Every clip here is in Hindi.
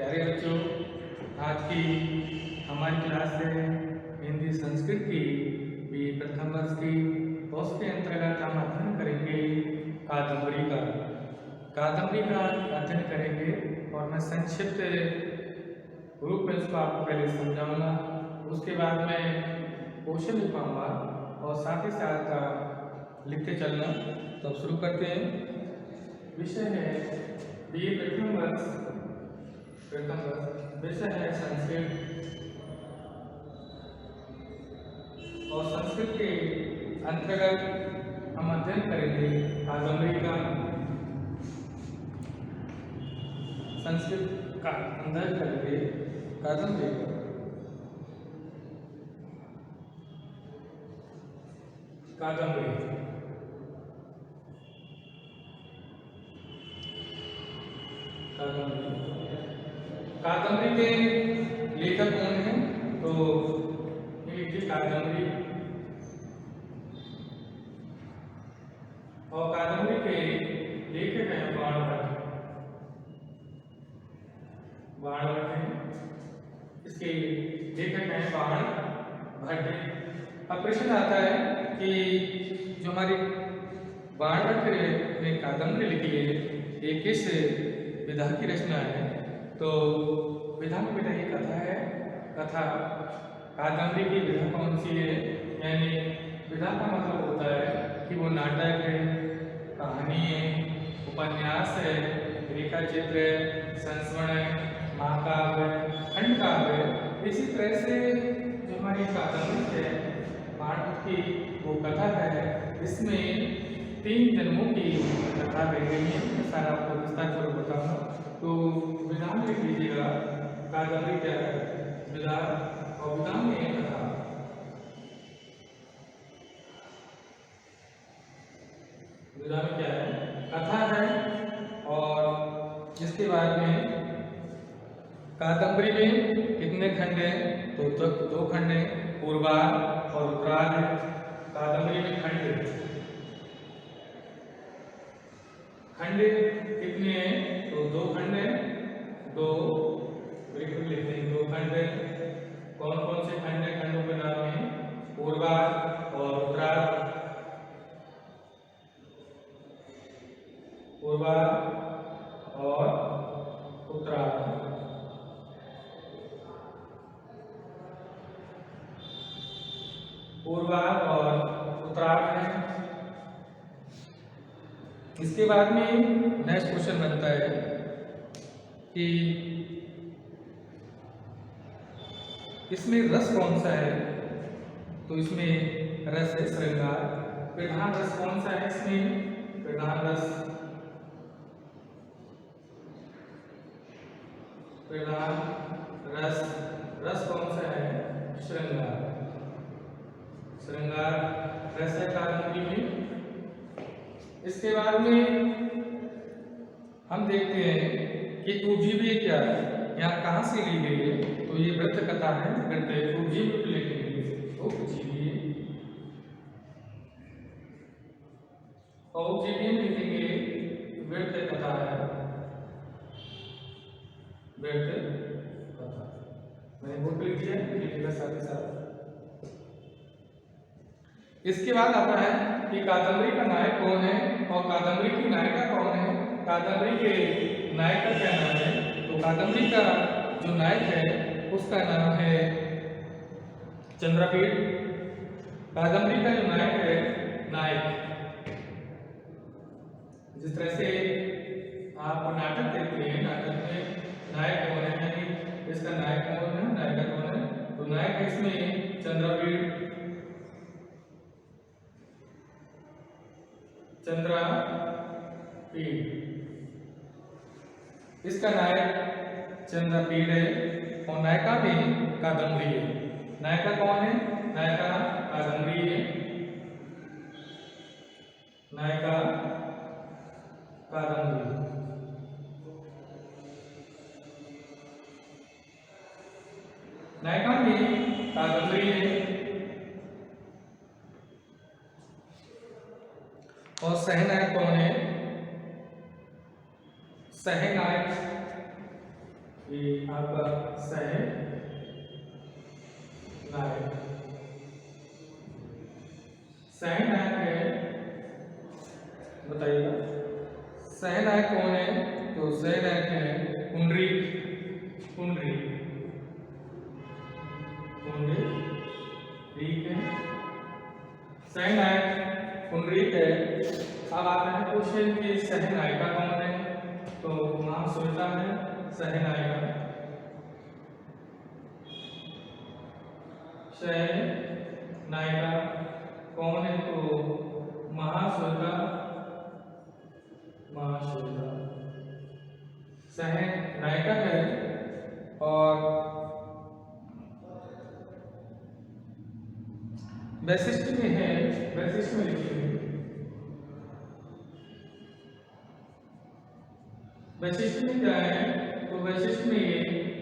प्यारे बच्चों, आज की हमारी क्लास है हिंदी संस्कृत की भी प्रथम वर्ष की। उसके अंतर्गत हम अध्ययन करेंगे कादम्बरी का। कादम्बरी का अध्ययन करेंगे और मैं संक्षिप्त रूप में इसको आपको पहले समझाऊंगा। उसके बाद मैं क्वेश्चन लिखवाऊंगा और साथ ही साथ लिखते चलना। तो अब शुरू करते हैं। विषय है बीए प्रथम वर्ष विषय है संस्कृत और संस्कृत के अंतर्गत हम अध्ययन करेंगे कादम्बरी का। संस्कृत का अध्ययन करेंगे कादम्बरी का। कादम्बरी के लेखक कौन हैं? तो ये कादम्बरी और कादम्बरी के लेखक हैं बाण भट्ट हैं। इसके लेखक हैं बाण भट्ट। अब प्रश्न आता है कि जो हमारी बाण भट्ट ने कादम्बरी लिखी है ये किस विधा की रचना है? तो विधा में बेटा ये कथा है। कथा कादम्बरी की विधा कौन सी है? यानी विधा का मतलब होता है कि वो नाटक है, कहानी है, उपन्यास है, रेखा चित्र है, संस्मरण है, महाकाव्य है, खंडकाव्य है। इसी तरह से जो हमारी कादम्बरी है बाण की वो कथा है। इसमें 3 जन्मों की कथा रह गई है। मैं सारा आपको विस्तार पूर्वक बताऊंगा। तो विधा में लिख लीजिएगा कादम्बरी क्या है, विधा, और विधा में कथा। विधा में क्या है? कथा है। और इसके बाद में कादम्बरी में कितने खंड हैं? तो 2 खंड हैं, पूर्वार्ध और उत्तरार्ध। कादम्बरी में खंड कितने हैं? तो 2 खंड हैं। 2 बिल्कुल लिखते हैं, 2 खंड हैं। कौन कौन से खंड हैं? खंडों के नाम है पूर्वार्ध और उत्तरार्ध। पूर्वार्ध और उत्तरार्ध। पूर्वार्ध और उत्तरार्ध है। इसके बाद में नेक्स्ट क्वेश्चन बनता है कि इसमें रस कौन सा है? तो इसमें रस है श्रृंगार। प्रधान रस कौन सा है इसमें? प्रधान रस रस कौन सा है? श्रृंगार। श्रृंगार रस है कादम्बरी में। इसके बाद में हम देखते हैं कि उपजीवी क्या है, यहाँ कहाँ से ली गई है? तो ये वृत्त कथा है। वृत्त उपजीवी लिखेंगे, उपजीवी और उपजीवी में लिखेंगे वृत्त कथा है। वृत्त कथा मैंने बुक लिख दिया, लिखिएगा साथ ही साथ। इसके बाद आता है कि कादम्बरी का नायक कौन है और कादम्बरी की नायिका कौन है? कादम्बरी के नायक का क्या नाम है? तो कादम्बरी का जो नायक है उसका नाम है चंद्रपीड़। कादम्बरी का जो नायक है, जिस तरह से आप नाटक देखते हैं, नाटक में नायक कौन है, यानी इसका नायक कौन है, नायिका कौन है? तो नायक इसमें चंद्रपीड़। इसका नायक चंद्रपीड़ है और नायिका भी कादम्बरी है। नायिका कौन है? नायिका कादम्बरी है। नायिका कादम्बरी। नायिका भी कादम्बरी है। और सहनायक कौन है? सहनायक ये आपका सहनायक। सहनायक है, बताइएगा सहनायक कौन है? तो सहनायक है पुंडरी। पुंडरी ठीक है, सहनायक पुंडरीक है। अब आते हैं क्वेश्चन की सहनायिका कौन है? तो महाश्वेता है सहनायिका। सहनायिका कौन है? तो महाश्वेता। महाश्वेता सहनायिका है। और वैशिष्ट में है, वैशिष्ट में लिखिए। वैशिष्ट में क्या है? तो वैशिष्ट में ये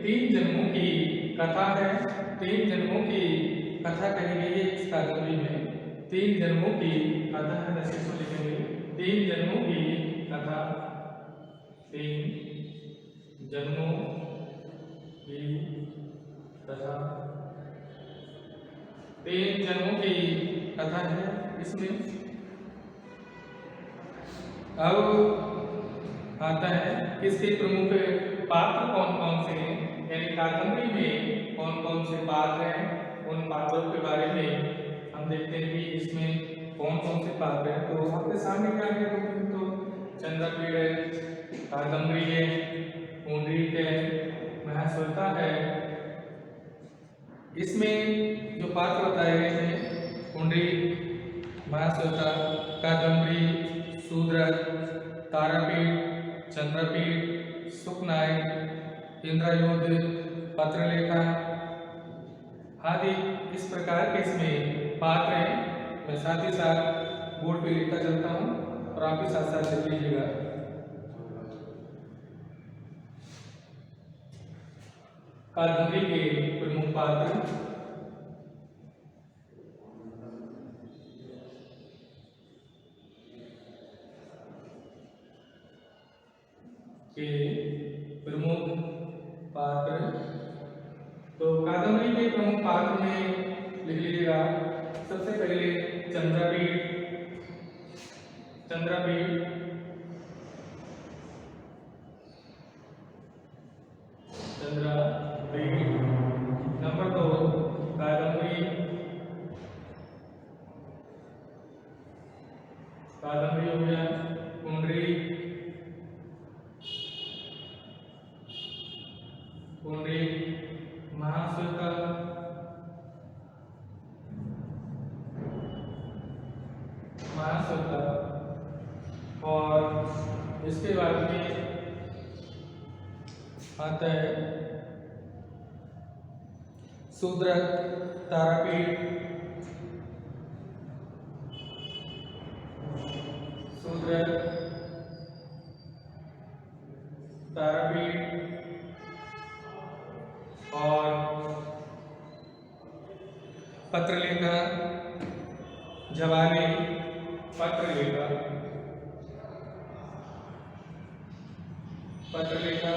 3 जन्मों की कथा है। 3 जन्मों की कथा कही गई है इस कादंबरी में। 3 जन्मों की कथा है, वैशिष्ट में लिखेंगे 3 जन्मों की कथा। 3 जन्मों की कथा, 3 जन्मों की कथा है इसमें। अब आता है इसके प्रमुख पात्र कौन कौन से हैं, यानी कादंबरी में कौन कौन से पात्र हैं, उन पात्रों के बारे में हम देखते हैं कि इसमें कौन कौन से पात्र हैं। तो आपके सामने क्या है? तो चंद्रपीड़ है, कादंबरी है, पुंडरीक है, महाश्वेता है। इसमें जो पात्र बताए गए हैं पुंडरीक, महाश्वेता, कादंबरी, शूद्रक, तारापीठ, चंद्रपीठ, सुखनायक, इंद्रयोध, पत्रलेखा आदि इस प्रकार के इसमें पात्र हैं। मैं साथ ही साथ बोर्ड पे लिखता चलता हूँ और आप भी साथ साथ लिख लीजिएगा। कादंबरी के प्रमुख पात्र के प्रमुख पात्र। तो कादंबरी के प्रमुख पात्र में लिख लीजिएगा सबसे पहले चंद्रपीठ। चंद्रपीठ, चंद्रपीठ। नंबर 2 कादंबरी। कादंबरी हो गया। पुंडरीक, पुंडरीक, महाश्वेता, महाश्वेता। और इसके बाद में आता है शूद्रक, तारापीठ, शूद्रक, तारापीठ और पत्रलेखा, जवानी, पत्रलेखा, पत्रलेखा,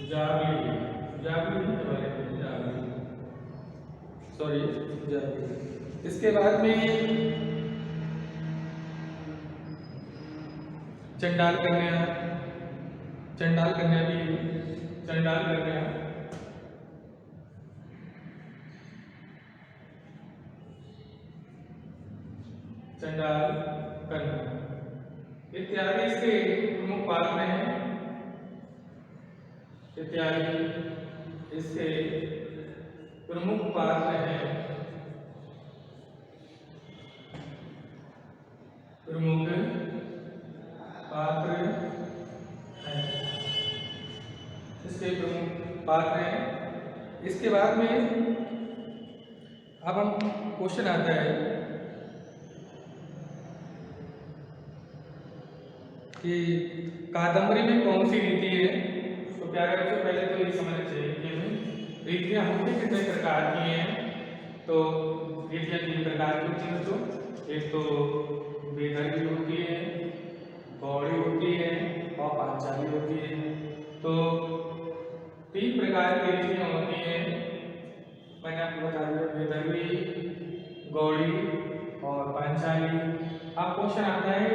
जावली, जावली, जावली, सॉरी जावली। इसके बाद में चंडाल कन्या, चंडाल कन्या भी, चंडाल कन्या, चंडाल कन्या इत्यादि इसके प्रमुख पात्र हैं। इत्यादि इसके प्रमुख पात्र हैं। प्रमुख पात्र हैं, इसके प्रमुख पात्र हैं। इसके बाद में अब हम क्वेश्चन आता है कि कादंबरी में कौन सी रीति है। तो प्यारे बच्चों पहले तो ये समझना चाहिए कि हमें रीतियाँ होती कितने प्रकार की हैं। तो रीतियाँ 3 प्रकार की होती हैं बच्चों। एक तो बेदर्भी होती है, गौड़ी होती है और पांचाली होती है। अब क्वेश्चन आता है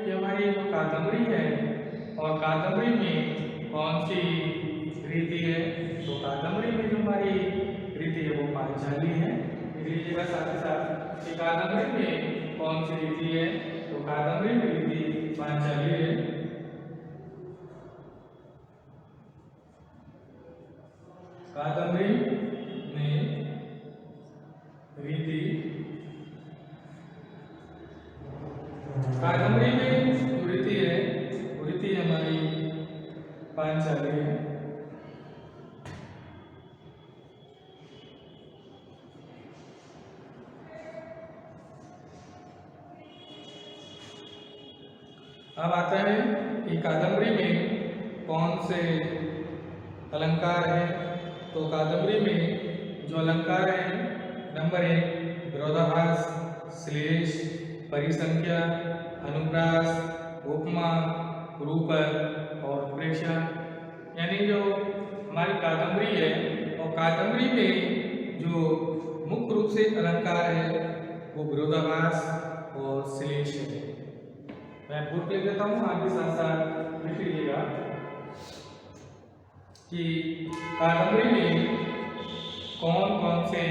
कि हमारी जो कादम्बरी है और कादम्बरी में कौन सी रीति है। तो कादम्बरी में जो हमारी रीति है वो पांचाली है। लिख लीजिएगा साथ ही साथ कि कादम्बरी में कौन सी रीति है। तो कादम्बरी में रीति पांचाली है। कादम्बरी में रीति, कादम्बरी में जो रीति है वो रीति हमारी पांचाली है। अब आता है कि कादम्बरी में कौन से अलंकार हैं। तो कादम्बरी में जो अलंकार हैं, नंबर 1 विरोधाभास, श्लेष, परिसंख्या, अनुप्रास, उपमा, रूपक और उत्प्रेक्षा। यानी जो हमारी कादम्बरी है और कादम्बरी में जो मुख्य रूप से अलंकार है वो विरोधाभास और श्लेष है। मैं पूर्व लिख देता हूँ, आप भी साथ साथ लिख लीजिएगा कि कादम्बरी में कौन कौन से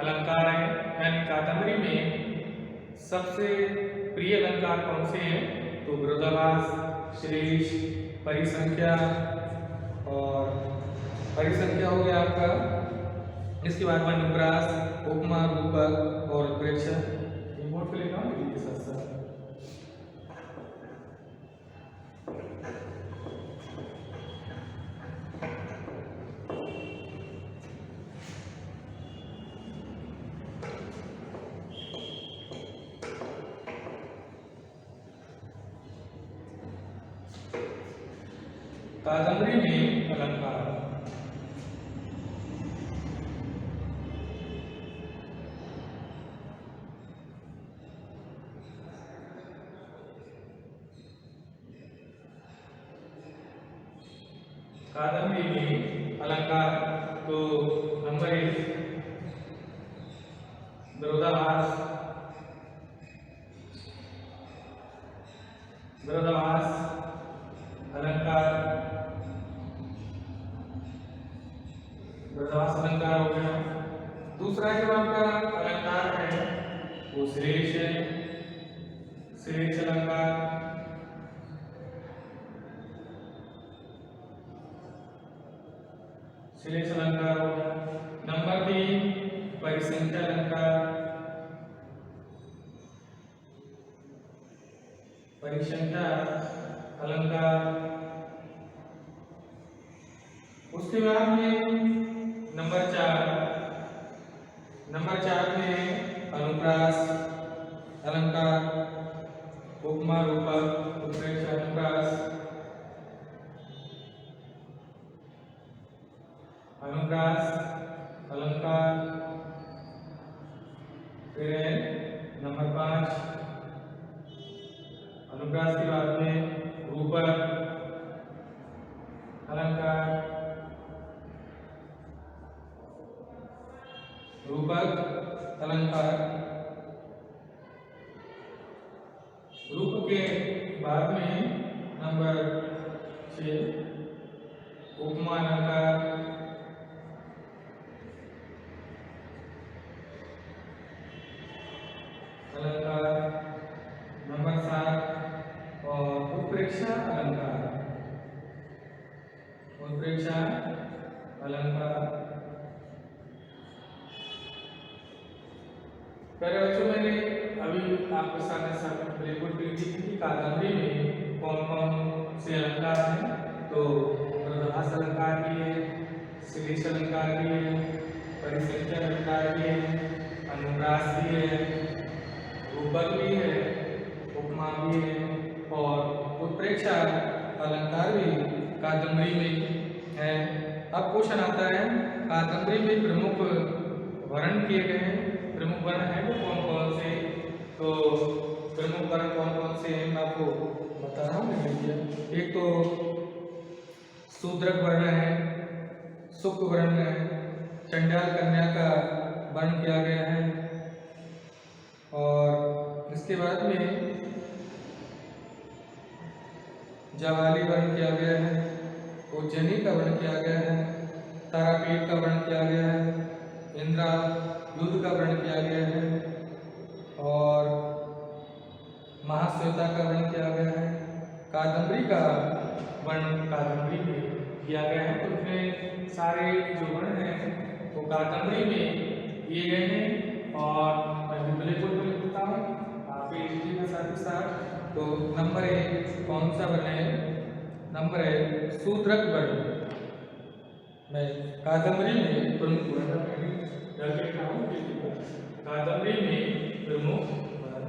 अलंकार हैं। यानी कादम्बरी में सबसे प्रिय अलंकार कौन से हैं। तो विरोधाभास, श्लेष, परिसंख्या और परिसंख्या हो गया आपका। इसके बाद में अनुप्रास, उपमा, रूपक और उत्प्रेक्षा। बोर्ड पे लिखा हूँ इसके साथ साथ। कादम्बरी में अलंकार, कादम्बरी में अलंकार तो नंबर 1 विरोधाभास, विरोधाभास अलंकार, विरोधाभास अलंकार हो गया। दूसरा जो आपका अलंकार है वो श्लेष है, श्लेष अलंकार। श्लेष अलंकार हो गया। नंबर 3 परिसंख्या अलंकार, परिसंख्या अलंकार। उसके बाद में नंबर 4 में अनुप्रास अलंकार, उपमा, रूपक, उत्प्रेक्षा, अनुप्रास, अनुप्रास अलंकार। फिर है नंबर 5 अनुप्रास के बाद में रूपक अलंकार, रूपक अलंकार। रूप के बाद में नंबर 6 उपमा अलंकार, नंबर 7 और उत्प्रेक्षा अलंकार, उत्प्रेक्षा अलंकार। पहले बच्चों मैंने अभी आपके सामने ब्लैकबोर्ड पे लिखी थी कादम्बरी में कौन कौन से अलंकार हैं। तो विरोधाभास अलंकार भी है, श्लेष अलंकार भी है, परिसंख्या अलंकार भी है, अनुप्रास भी है, रूपक भी है, उपमा भी है और उत्प्रेक्षा अलंकार भी कादम्बरी में है। अब क्वेश्चन आता है कादम्बरी में प्रमुख वर्ण किए गए हैं। प्रमुख वर्ण है वो कौन कौन से। तो प्रमुख वर्ण कौन कौन से हैं मैं आपको बता रहा हूँ। एक तो शूद्रक वर्ण है, शुक्ल वर्ण है, चंडाल कन्या का वर्ण किया गया है और इसके बाद में जावाली वर्ण किया गया है, उज्जैनी का वर्ण किया गया है, तारापीठ का वर्ण किया गया है, इंद्रायुध का वर्ण किया गया है और महाश्वेता का वर्ण किया गया है। कादम्बरी का वर्ण कादम्बरी में किया गया है। तो इसमें सारे जो वर्ण हैं वो कादम्बरी में दिए गए हैं और मैं ब्लैक बोर्ड पर लिखता हूँ, आप ये लिखिएगा साथ ही साथ। तो नंबर 1 कौन सा वर्ण है? नंबर 1 शूद्रक वर्ण। मैं कादम्बरी में प्रमुख वर्ण डाल के लिखा हूँ, कादम्बरी में प्रमुख वर्ण।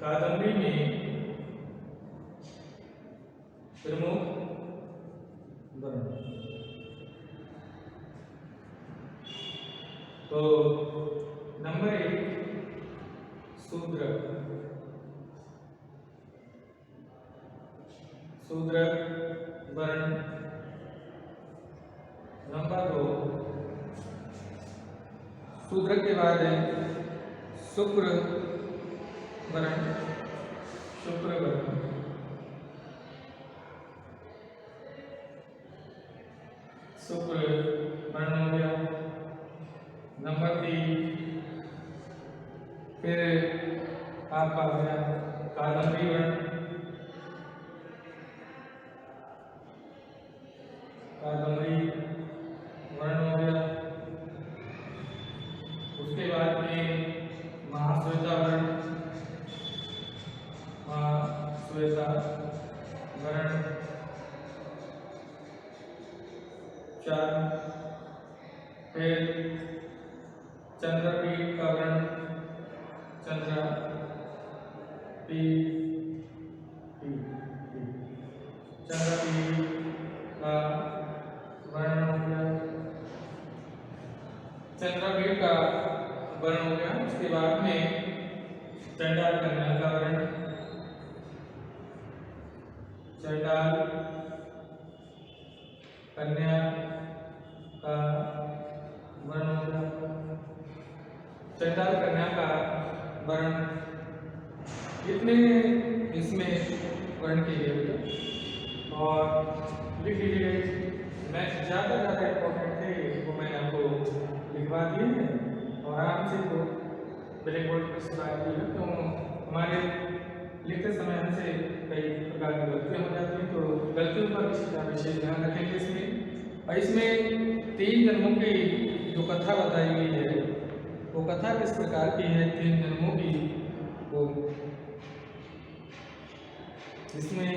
कादम्बरी में प्रमुख वर्ण। तो नंबर 1 शूद्रक। शूद्रक वर्ण। नंबर 2 शूद्रक के बाद है शुक्र वर्ण। शुक्र वर्ण। शुक्र वर्ण हो गया। नंबर 3 फिर आपका हो गया कादम्बरी वर्ण। कादम्बरी वर्ण हो गया। उसके बाद में महाश्वेता वर्ण। महाश्वेता वर्ण 4। फिर चंद्रपीठ का वर्ण। चंद्रपीठ चंद्रपीठ का वर्ण हो गया। चंद्रपीठ का वर्ण हो गया। उसके बाद में चंडाल कन्या का वर्ण। चंडाल कन्या का वर्ण हो गया। चंडाल कन्या का वर्ण। इतने इसमें वर्ण किए गए और लिख लीजिए। मैं ज़्यादा इंपॉर्टेंट थे वो मैंने आपको लिखवा दिए हैं और आराम से तो ब्लैक बोर्ड पर से बात की है। तो हमारे लिखते समय हमसे कई प्रकार की गलतियाँ हो जाती हैं, तो गलतियों पर विशेष ध्यान रखेंगे इसमें। और इसमें 3 जन्मों की जो कथा बताई गई है वो कथा किस प्रकार की है? 3 जन्मों की वो इसमें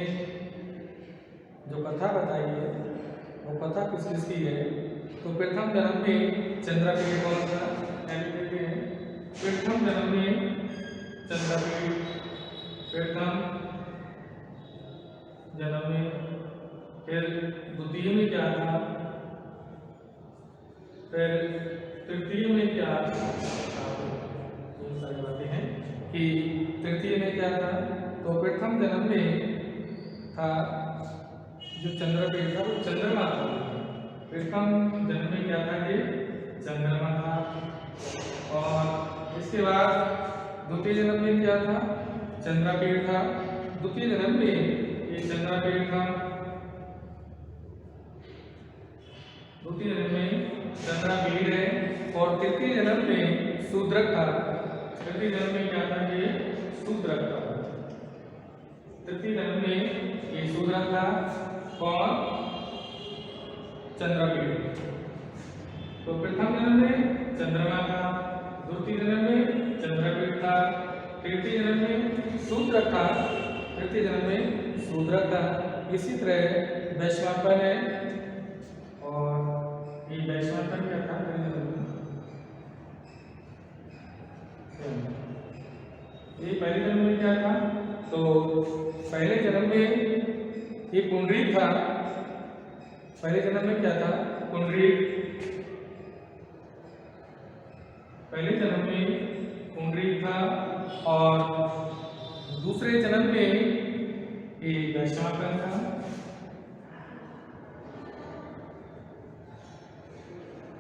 जो कथा बताई है वो कथा किस किसकी है? तो प्रथम जन्म में चंद्रपीठ कौन था? प्रथम जन्म में चंद्रपीठ। प्रथम जन्म में। फिर द्वितीय में क्या था? फिर तृतीय में क्या था? ये सारी बातें हैं कि तृतीय में क्या था। तो प्रथम जन्म में था जो चंद्रपीठ था वो चंद्रमा था। प्रथम जन्म में क्या था? ये चंद्रमा था। और इसके बाद द्वितीय जन्म में क्या था? चंद्रपीठ था। द्वितीय जन्म में ये चंद्रपीठ था। द्वितीय जन्म में चंद्रपीठ है। और तृतीय जन्म में शूद्रक था। तृतीय जन्म में क्या था? ये शूद्रक था। तृतीय जन्म में ये शूद्रक था। कौन? चंद्रपीठ। तो प्रथम जन्म में चंद्रमा था, द्वितीय जन्म में चंद्रपीठ था, तृतीय जन्म में शूद्रक था, तृतीय जन्म में शूद्रक था। इसी तरह वैश्वानर है और ये वैश्वानर क्या था? ये पहले जन्म में क्या था? तो पहले जन्म में ये पुंडरीक था। पहले जन्म में क्या था? पुंडरीक। पहले जन्म में पुंडरीक था और दूसरे जन्म में ये वैश्वानर था।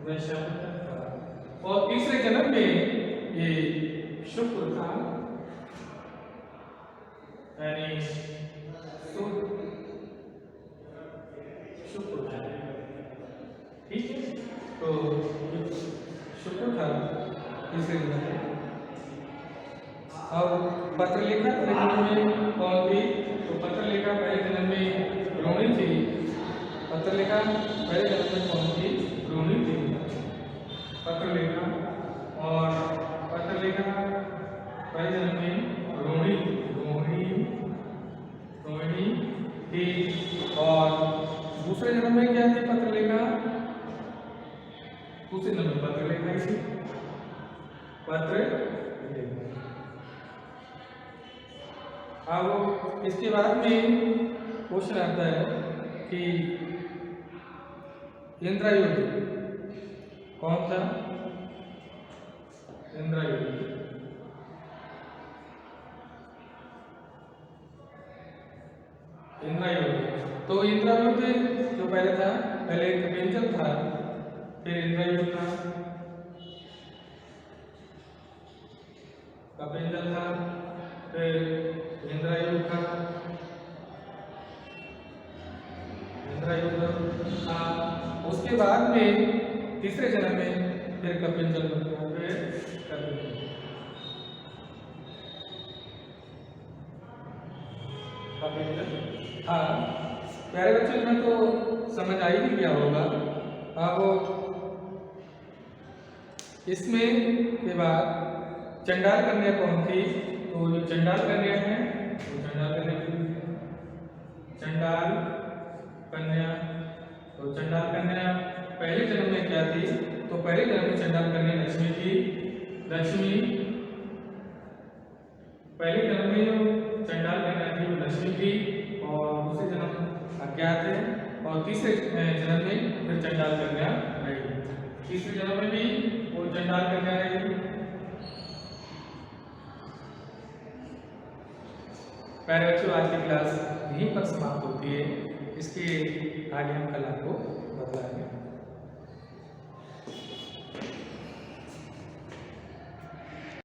वैश्य था। और तीसरे जन्म में ये शुक्र था, यानी शुक्र था। ठीक है, तो शुक्र था तीसरे जन्म में। अब पत्र लेखा पहले जन्म में कौन थी? तो पत्र लेखा पहले जन्म में रोहिणी थी। पत्र लेखा पहले जन्म में कौन थी? रोहिणी थी। पत्र लेखा और पत्र लेखा पहले जन्म में रोहिणी थी। और दूसरे जन्म में क्या थी? पत्र लेखा। दूसरे जन्म में पत्र लेखा ही थी। पत्र लेखा। अब इसके बाद में क्वेश्चन आता है कि इंद्रायुध कौन था? इंद्रायुध तो इंद्रायुध जो पहले था, पहले कपिंजल था, फिर इंद्रायुध था, कपिंजल था, फिर इंद्रायुध था, उसके बाद में तीसरे जन्म में फिर कपिंजल बन गया, फिर कपिंजल। हाँ प्यारे बच्चों, में तो समझ आ ही गया होगा। अब इसमें के बाद चंडाल कन्या कौन थी? तो जो चंडाल कन्या है, तो चंडाल कन्या चंडाल कन्या। तो चंडाल कन्या पहले जन्म में क्या थी? तो पहले जन्म में चंडाल कन्या लक्ष्मी थी। लक्ष्मी पहले जन्म में जो चंडाल कन्या थी वो लक्ष्मी थी, और दूसरे जन्म अज्ञात है, और तीसरे जन्म में फिर चंडाल कन्या रही। तीसरे जन्म में भी वो चंडाल कन्या रही। प्यारे बच्चों, आज की क्लास यहीं पर समाप्त होती है। इसके आगे हम कल आपको बताएंगे।